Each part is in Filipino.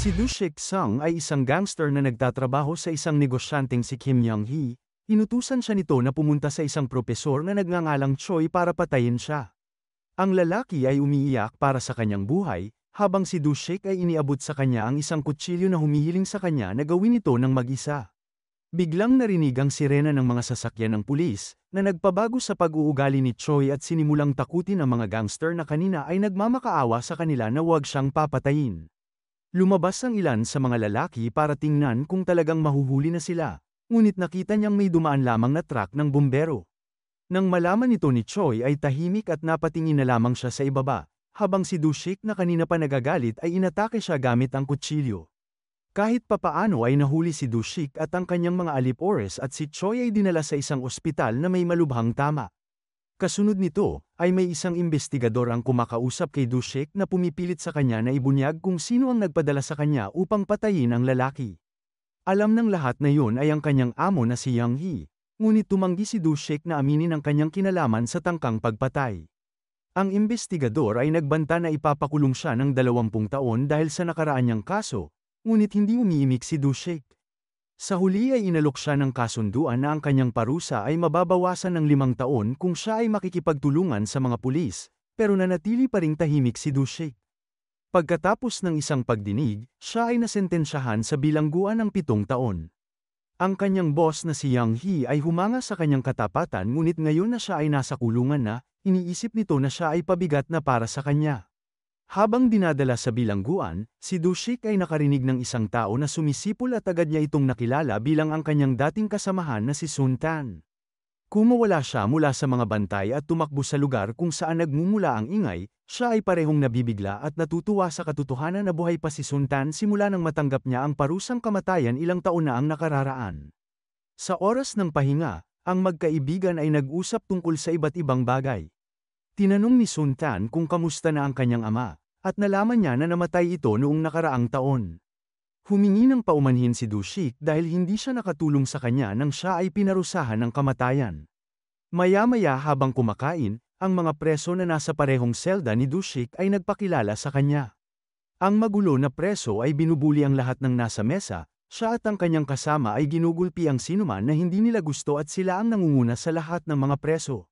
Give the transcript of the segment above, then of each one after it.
Si Dushik Sung ay isang gangster na nagtatrabaho sa isang negosyanteng si Kim Young-hee. Inutusan siya nito na pumunta sa isang propesor na nagngangalang Choi para patayin siya. Ang lalaki ay umiiyak para sa kanyang buhay, habang si Dushik ay iniabot sa kanya ang isang kutsilyo na humihiling sa kanya na gawin ito ng mag-isa. Biglang narinig ang sirena ng mga sasakyan ng pulis, na nagpabago sa pag-uugali ni Choi at sinimulang takutin ang mga gangster na kanina ay nagmamakaawa sa kanila na huwag siyang papatayin. Lumabas ang ilan sa mga lalaki para tingnan kung talagang mahuhuli na sila, ngunit nakita niyang may dumaan lamang na truck ng bumbero. Nang malaman ito ni Choi ay tahimik at napatingin na lamang siya sa ibaba, habang si Dushik na kanina pa nagagalit ay inatake siya gamit ang kutsilyo. Kahit papaano ay nahuli si Dushik at ang kanyang mga alipores at si Choi ay dinala sa isang ospital na may malubhang tama. Kasunod nito, ay may isang investigador ang kumakausap kay Dushik na pumipilit sa kanya na ibunyag kung sino ang nagpadala sa kanya upang patayin ang lalaki. Alam ng lahat na yun ay ang kanyang amo na si Young-hee, ngunit tumanggi si Dushik na aminin ang kanyang kinalaman sa tangkang pagpatay. Ang investigador ay nagbanta na ipapakulong siya ng 20 taon dahil sa nakaraan niyang kaso, ngunit hindi umiimik si Dushik. Sa huli ay inalok siya ng kasunduan na ang kanyang parusa ay mababawasan ng 5 taon kung siya ay makikipagtulungan sa mga pulis, pero nanatili pa ring tahimik si Dushik. Pagkatapos ng isang pagdinig, siya ay nasentensyahan sa bilangguan ng 7 taon. Ang kanyang boss na si Young-hee ay humanga sa kanyang katapatan ngunit ngayon na siya ay nasa kulungan na, iniisip nito na siya ay pabigat na para sa kanya. Habang dinadala sa bilangguan, si Dushik ay nakarinig ng isang tao na sumisipol at agad niya itong nakilala bilang ang kanyang dating kasamahan na si Sun Tan. Kumawala siya mula sa mga bantay at tumakbo sa lugar kung saan nagmumula ang ingay, siya ay parehong nabibigla at natutuwa sa katotohanan na buhay pa si Sun Tan simula nang matanggap niya ang parusang kamatayan ilang taon na ang nakararaan. Sa oras ng pahinga, ang magkaibigan ay nag-usap tungkol sa iba't ibang bagay. Tinanong ni Sun Tan kung kamusta na ang kanyang ama, at nalaman niya na namatay ito noong nakaraang taon. Humingi ng paumanhin si Dushik dahil hindi siya nakatulong sa kanya nang siya ay pinarusahan ng kamatayan. Maya-maya habang kumakain, ang mga preso na nasa parehong selda ni Dushik ay nagpakilala sa kanya. Ang magulo na preso ay binubuli ang lahat ng nasa mesa, siya at ang kanyang kasama ay ginugulpi ang sinuman na hindi nila gusto at sila ang nangunguna sa lahat ng mga preso.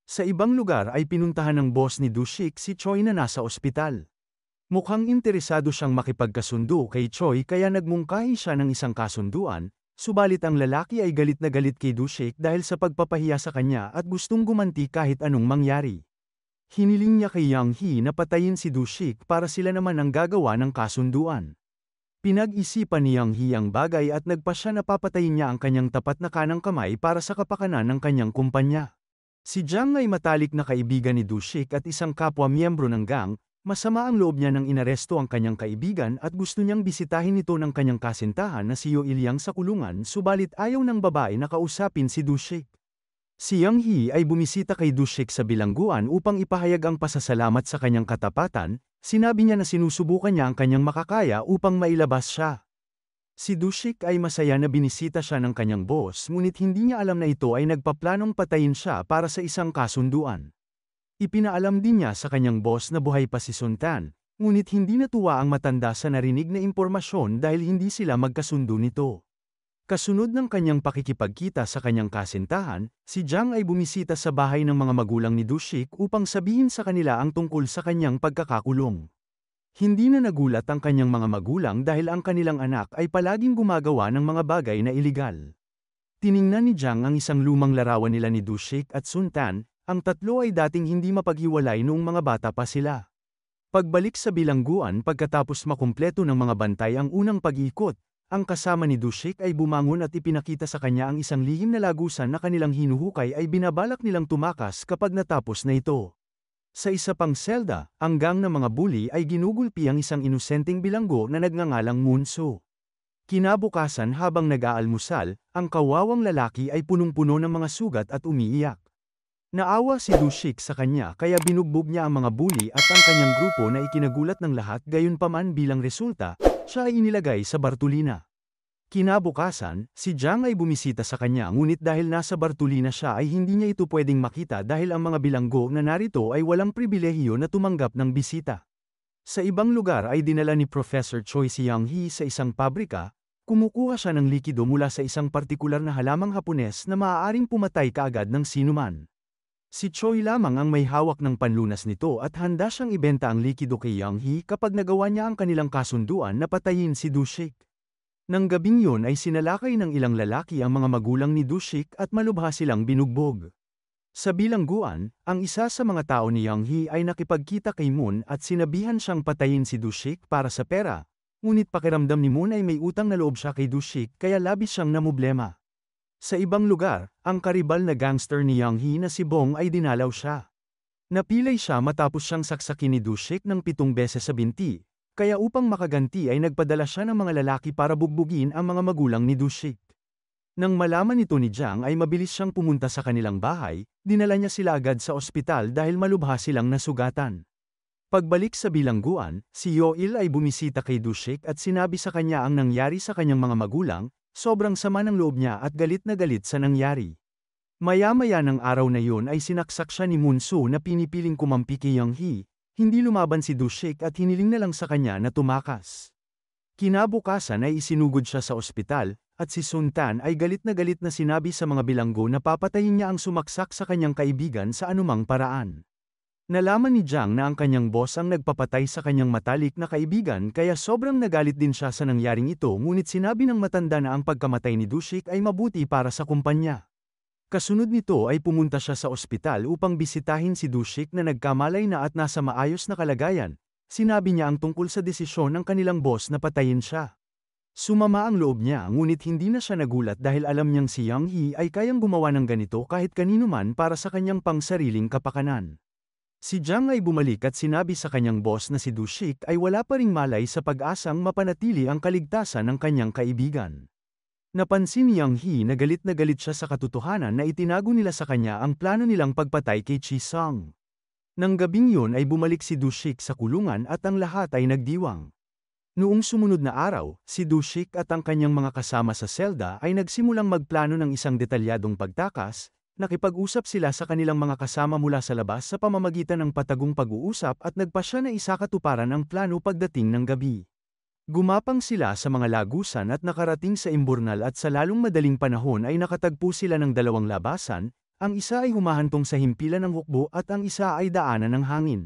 Sa ibang lugar ay pinuntahan ng boss ni Dushik si Choi na nasa ospital. Mukhang interesado siyang makipagkasundo kay Choi kaya nagmungkahi siya ng isang kasunduan, subalit ang lalaki ay galit na galit kay Dushik dahil sa pagpapahiya sa kanya at gustong gumanti kahit anong mangyari. Hiniling niya kay Young-hee na patayin si Dushik para sila naman ang gagawa ng kasunduan. Pinag-isipan ni Young-hee ang bagay at nagpasya na papatayin niya ang kanyang tapat na kanang kamay para sa kapakanan ng kanyang kumpanya. Si Jang ay matalik na kaibigan ni Dushik at isang kapwa miyembro ng gang, masama ang loob niya nang inaresto ang kanyang kaibigan at gusto niyang bisitahin ito ng kanyang kasintahan na si Yo Il-yang sa kulungan subalit ayaw ng babae na kausapin si Dushik. Si Young-hee ay bumisita kay Dushik sa bilangguan upang ipahayag ang pasasalamat sa kanyang katapatan, sinabi niya na sinusubukan niya ang kanyang makakaya upang mailabas siya. Si Dushik ay masaya na binisita siya ng kanyang boss ngunit hindi niya alam na ito ay nagpaplanong patayin siya para sa isang kasunduan. Ipinaalam din niya sa kanyang boss na buhay pa si Sun Tan, ngunit hindi natuwa ang matanda sa narinig na impormasyon dahil hindi sila magkasundo nito. Kasunod ng kanyang pakikipagkita sa kanyang kasintahan, si Jang ay bumisita sa bahay ng mga magulang ni Dushik upang sabihin sa kanila ang tungkol sa kanyang pagkakakulong. Hindi na nagulat ang kanyang mga magulang dahil ang kanilang anak ay palaging gumagawa ng mga bagay na iligal. Tiningnan ni Jang ang isang lumang larawan nila ni Dushik at Sun Tan, ang tatlo ay dating hindi mapaghiwalay noong mga bata pa sila. Pagbalik sa bilangguan pagkatapos makumpleto ng mga bantay ang unang pag-iikot, ang kasama ni Dushik ay bumangon at ipinakita sa kanya ang isang lihim na lagusan na kanilang hinuhukay ay binabalak nilang tumakas kapag natapos na ito. Sa isa pang selda, ang gang ng mga bully ay ginugulpi ang isang inosenteng bilanggo na nagngangalang Munso. Kinabukasan habang nag-aalmusal, ang kawawang lalaki ay punong-puno ng mga sugat at umiiyak. Naawa si Dushik sa kanya kaya binugbog niya ang mga bully at ang kanyang grupo na ikinagulat ng lahat gayunpaman bilang resulta, siya ay inilagay sa Bartolina. Kinabukasan, si Jang ay bumisita sa kanya ngunit dahil nasa Bartolina siya ay hindi niya ito pwedeng makita dahil ang mga bilanggo na narito ay walang pribilehiyo na tumanggap ng bisita. Sa ibang lugar ay dinala ni Professor Choi si Young Hee sa isang pabrika, kumukuha siya ng likido mula sa isang partikular na halamang Hapones na maaaring pumatay kaagad ng sinuman. Si Choi lamang ang may hawak ng panlunas nito at handa siyang ibenta ang likido kay Young Hee kapag nagawa niya ang kanilang kasunduan na patayin si Dushik. Nang gabing yun ay sinalakay ng ilang lalaki ang mga magulang ni Dushik at malubha silang binugbog. Sa bilangguan, ang isa sa mga tao ni Young Hee ay nakipagkita kay Moon at sinabihan siyang patayin si Dushik para sa pera, ngunit pakiramdam ni Moon ay may utang na loob siya kay Dushik kaya labis siyang namumblema. Sa ibang lugar, ang karibal na gangster ni Young Hee na si Bong ay dinalaw siya. Napilay siya matapos siyang saksakin ni Dushik ng 7 beses sa binti, kaya upang makaganti ay nagpadala siya ng mga lalaki para bugbugin ang mga magulang ni Dushik. Nang malaman ito ni Jang ay mabilis siyang pumunta sa kanilang bahay, dinala niya sila agad sa ospital dahil malubha silang nasugatan. Pagbalik sa bilangguan, si Yoil ay bumisita kay Dushik at sinabi sa kanya ang nangyari sa kanyang mga magulang, sobrang sama ng loob niya at galit na galit sa nangyari. Maya-maya ng araw na yun ay sinaksak siya ni Moon-soo na pinipiling kumampi kay Young Hee, hindi lumaban si Dushik at hiniling na lang sa kanya na tumakas. Kinabukasan ay isinugod siya sa ospital, at si Sun Tan ay galit na sinabi sa mga bilanggo na papatayin niya ang sumaksak sa kanyang kaibigan sa anumang paraan. Nalaman ni Jang na ang kanyang boss ang nagpapatay sa kanyang matalik na kaibigan kaya sobrang nagalit din siya sa nangyaring ito ngunit sinabi ng matanda na ang pagkamatay ni Dushik ay mabuti para sa kumpanya. Kasunod nito ay pumunta siya sa ospital upang bisitahin si Dushik na nagkamalay na at nasa maayos na kalagayan. Sinabi niya ang tungkol sa desisyon ng kanilang boss na patayin siya. Sumama ang loob niya ngunit hindi na siya nagulat dahil alam niyang si Young Hee ay kayang gumawa ng ganito kahit kanino man para sa kanyang pangsariling kapakanan. Si Jang ay bumalik at sinabi sa kanyang boss na si Dushik ay wala pa ring malay sa pag-asang mapanatili ang kaligtasan ng kanyang kaibigan. Napansin ni Young Hee na galit siya sa katotohanan na itinago nila sa kanya ang plano nilang pagpatay kay Chi Sung. Nang gabing yun ay bumalik si Dushik sa kulungan at ang lahat ay nagdiwang. Noong sumunod na araw, si Dushik at ang kanyang mga kasama sa selda ay nagsimulang magplano ng isang detalyadong pagtakas, nakipag-usap sila sa kanilang mga kasama mula sa labas sa pamamagitan ng patagong pag-uusap at nagpasya na isakatuparan ang plano pagdating ng gabi. Gumapang sila sa mga lagusan at nakarating sa imburnal at sa lalong madaling panahon ay nakatagpo sila ng 2 labasan, ang isa ay humahantong sa himpilan ng hukbo at ang isa ay daanan ng hangin.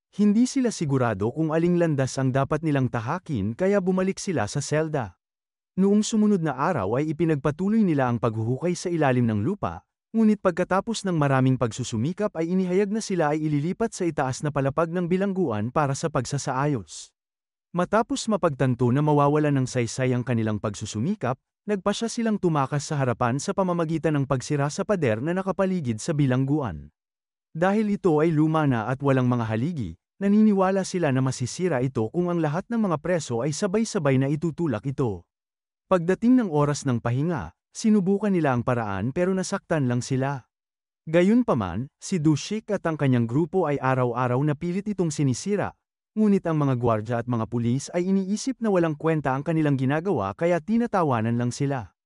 Hindi sila sigurado kung aling landas ang dapat nilang tahakin kaya bumalik sila sa selda. Noong sumunod na araw ay ipinagpatuloy nila ang paghuhukay sa ilalim ng lupa, ngunit pagkatapos ng maraming pagsusumikap ay inihayag na sila ay ililipat sa itaas na palapag ng bilangguan para sa pagsasaayos. Matapos mapagtanto na mawawalan ng saysay ang kanilang pagsusumikap, nagpasya silang tumakas sa harapan sa pamamagitan ng pagsira sa pader na nakapaligid sa bilangguan. Dahil ito ay luma na at walang mga haligi, naniniwala sila na masisira ito kung ang lahat ng mga preso ay sabay-sabay na itutulak ito. Pagdating ng oras ng pahinga, sinubukan nila ang paraan pero nasaktan lang sila. Gayunpaman, si Dushik at ang kanyang grupo ay araw-araw na pilit itong sinisira, ngunit ang mga gwardya at mga pulis ay iniisip na walang kwenta ang kanilang ginagawa kaya tinatawanan lang sila.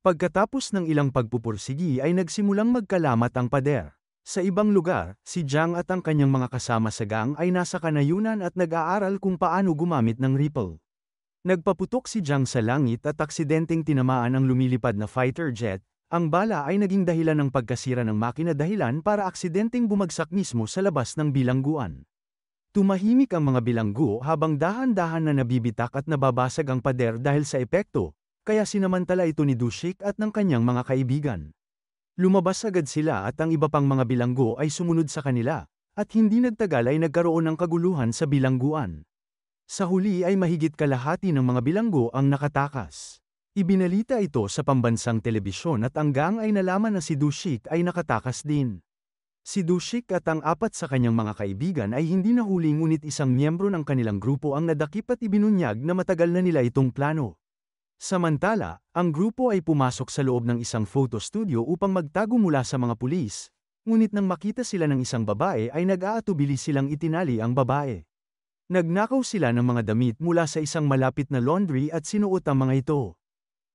Pagkatapos ng ilang pagpupursigi ay nagsimulang magkalamat ang pader. Sa ibang lugar, si Jang at ang kanyang mga kasama sa gang ay nasa kanayunan at nag-aaral kung paano gumamit ng ripple. Nagpaputok si Jang sa langit at aksidenteng tinamaan ang lumilipad na fighter jet, ang bala ay naging dahilan ng pagkasira ng makina dahilan para aksidenteng bumagsak mismo sa labas ng bilangguan. Tumahimik ang mga bilanggo habang dahan-dahan na nabibitak at nababasag ang pader dahil sa epekto, kaya sinamantala ito ni Dushik at ng kanyang mga kaibigan. Lumabas agad sila at ang iba pang mga bilanggo ay sumunod sa kanila, at hindi nagtagal ay nagkaroon ng kaguluhan sa bilangguan. Sa huli ay mahigit kalahati ng mga bilanggo ang nakatakas. Ibinalita ito sa pambansang telebisyon at ang gang ay nalaman na si Dushik ay nakatakas din. Si Dushik at ang 4 sa kanyang mga kaibigan ay hindi nahuli ngunit isang miyembro ng kanilang grupo ang nadakip at ibinunyag na matagal na nila itong plano. Samantala, ang grupo ay pumasok sa loob ng isang photo studio upang magtago mula sa mga pulis, ngunit nang makita sila ng isang babae ay nag-aatubili silang itinali ang babae. Nagnakaw sila ng mga damit mula sa isang malapit na laundry at sinuot ang mga ito.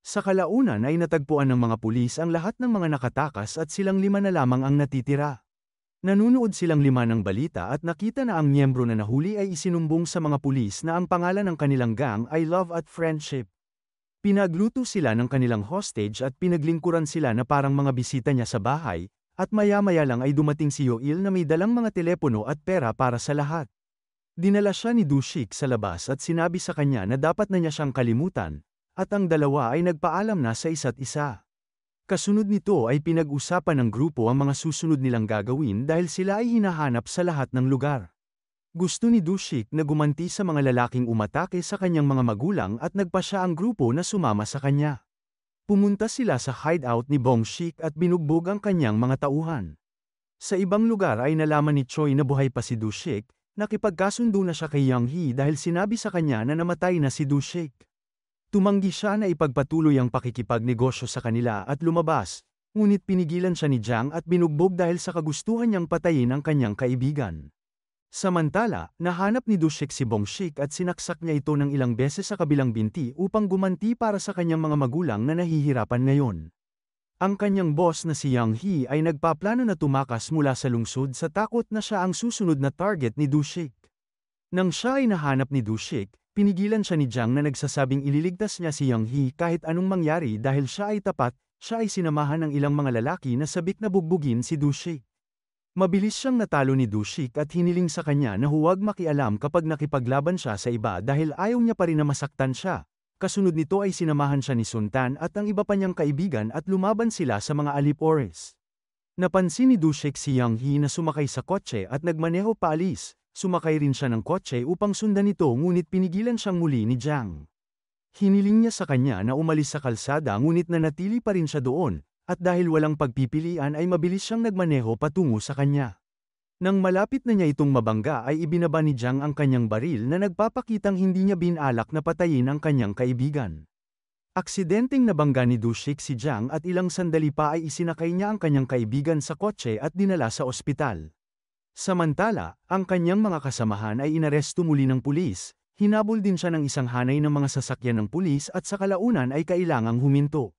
Sa kalaunan ay natagpuan ng mga pulis ang lahat ng mga nakatakas at silang 5 na lamang ang natitira. Nanunood silang lima ng balita at nakita na ang miyembro na nahuli ay isinumbong sa mga pulis na ang pangalan ng kanilang gang ay Love at Friendship. Pinagluto sila ng kanilang hostage at pinaglingkuran sila na parang mga bisita niya sa bahay, at maya-maya lang ay dumating si Yoil na may dalang mga telepono at pera para sa lahat. Dinala siya ni Dushik sa labas at sinabi sa kanya na dapat na niya siyang kalimutan, at ang dalawa ay nagpaalam na sa isa't isa. Kasunod nito ay pinag-usapan ng grupo ang mga susunod nilang gagawin dahil sila ay hinahanap sa lahat ng lugar. Gusto ni Dushik na gumanti sa mga lalaking umatake sa kanyang mga magulang at nagpa siya ang grupo na sumama sa kanya. Pumunta sila sa hideout ni Bongshik at binugbog ang kanyang mga tauhan. Sa ibang lugar ay nalaman ni Choi na buhay pa si Dushik, nakipagkasundo na siya kay Young Hee dahil sinabi sa kanya na namatay na si Dushik. Tumanggi siya na ipagpatuloy ang pakikipagnegosyo sa kanila at lumabas, ngunit pinigilan siya ni Jang at binugbog dahil sa kagustuhan niyang patayin ang kanyang kaibigan. Samantala, nahanap ni Dushik si Bongshik at sinaksak niya ito ng ilang beses sa kabilang binti upang gumanti para sa kanyang mga magulang na nahihirapan ngayon. Ang kanyang boss na si Young Hee ay nagpaplano na tumakas mula sa lungsod sa takot na siya ang susunod na target ni Dushik. Nang siya ay nahanap ni Dushik, pinigilan siya ni Jang na nagsasabing ililigtas niya si Young Hee kahit anong mangyari dahil siya ay tapat, siya ay sinamahan ng ilang mga lalaki na sabik na bugbugin si Dushik. Mabilis siyang natalo ni Dushik at hiniling sa kanya na huwag makialam kapag nakipaglaban siya sa iba dahil ayaw niya pa rin na masaktan siya. Kasunod nito ay sinamahan siya ni Suntan at ang iba pa niyang kaibigan at lumaban sila sa mga alipores. Napansin ni Dushik si Young Hee na sumakay sa kotse at nagmaneho paalis. Sumakay rin siya ng kotse upang sundan ito ngunit pinigilan siyang muli ni Jang. Hiniling niya sa kanya na umalis sa kalsada ngunit nanatili pa rin siya doon, at dahil walang pagpipilian ay mabilis siyang nagmaneho patungo sa kanya. Nang malapit na niya itong mabangga ay ibinaba ni Jang ang kanyang baril na nagpapakitang hindi niya binalak na patayin ang kanyang kaibigan. Aksidenteng nabangga ni Dushik si Jang at ilang sandali pa ay isinakay niya ang kanyang kaibigan sa kotse at dinala sa ospital. Samantala, ang kanyang mga kasamahan ay inaresto muli ng pulis, hinabol din siya ng isang hanay ng mga sasakyan ng pulis at sa kalaunan ay kailangang huminto.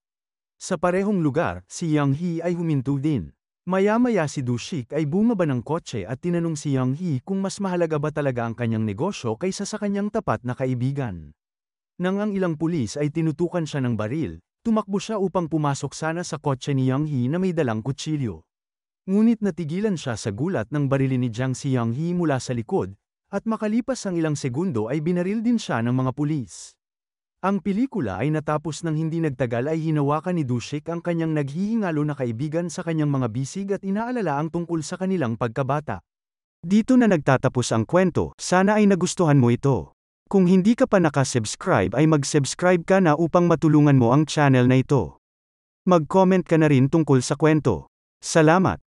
Sa parehong lugar, si Young Hee ay huminto din. Maya-maya si Dushik ay bumaba ng kotse at tinanong si Young Hee kung mas mahalaga ba talaga ang kanyang negosyo kaysa sa kanyang tapat na kaibigan. Nang ang ilang pulis ay tinutukan siya ng baril, tumakbo siya upang pumasok sana sa kotse ni Young Hee na may dalang kutsilyo. Ngunit natigilan siya sa gulat nang barilin ni Jang si Young Hee mula sa likod, at makalipas ang ilang segundo ay binaril din siya ng mga pulis. Ang pelikula ay natapos nang hindi nagtagal ay hinawakan ni Dushik ang kanyang naghihingalo na kaibigan sa kanyang mga bisig at inaalala ang tungkol sa kanilang pagkabata. Dito na nagtatapos ang kwento, sana ay nagustuhan mo ito. Kung hindi ka pa nakasubscribe ay mag-subscribe ka na upang matulungan mo ang channel na ito. Mag-comment ka na rin tungkol sa kwento. Salamat!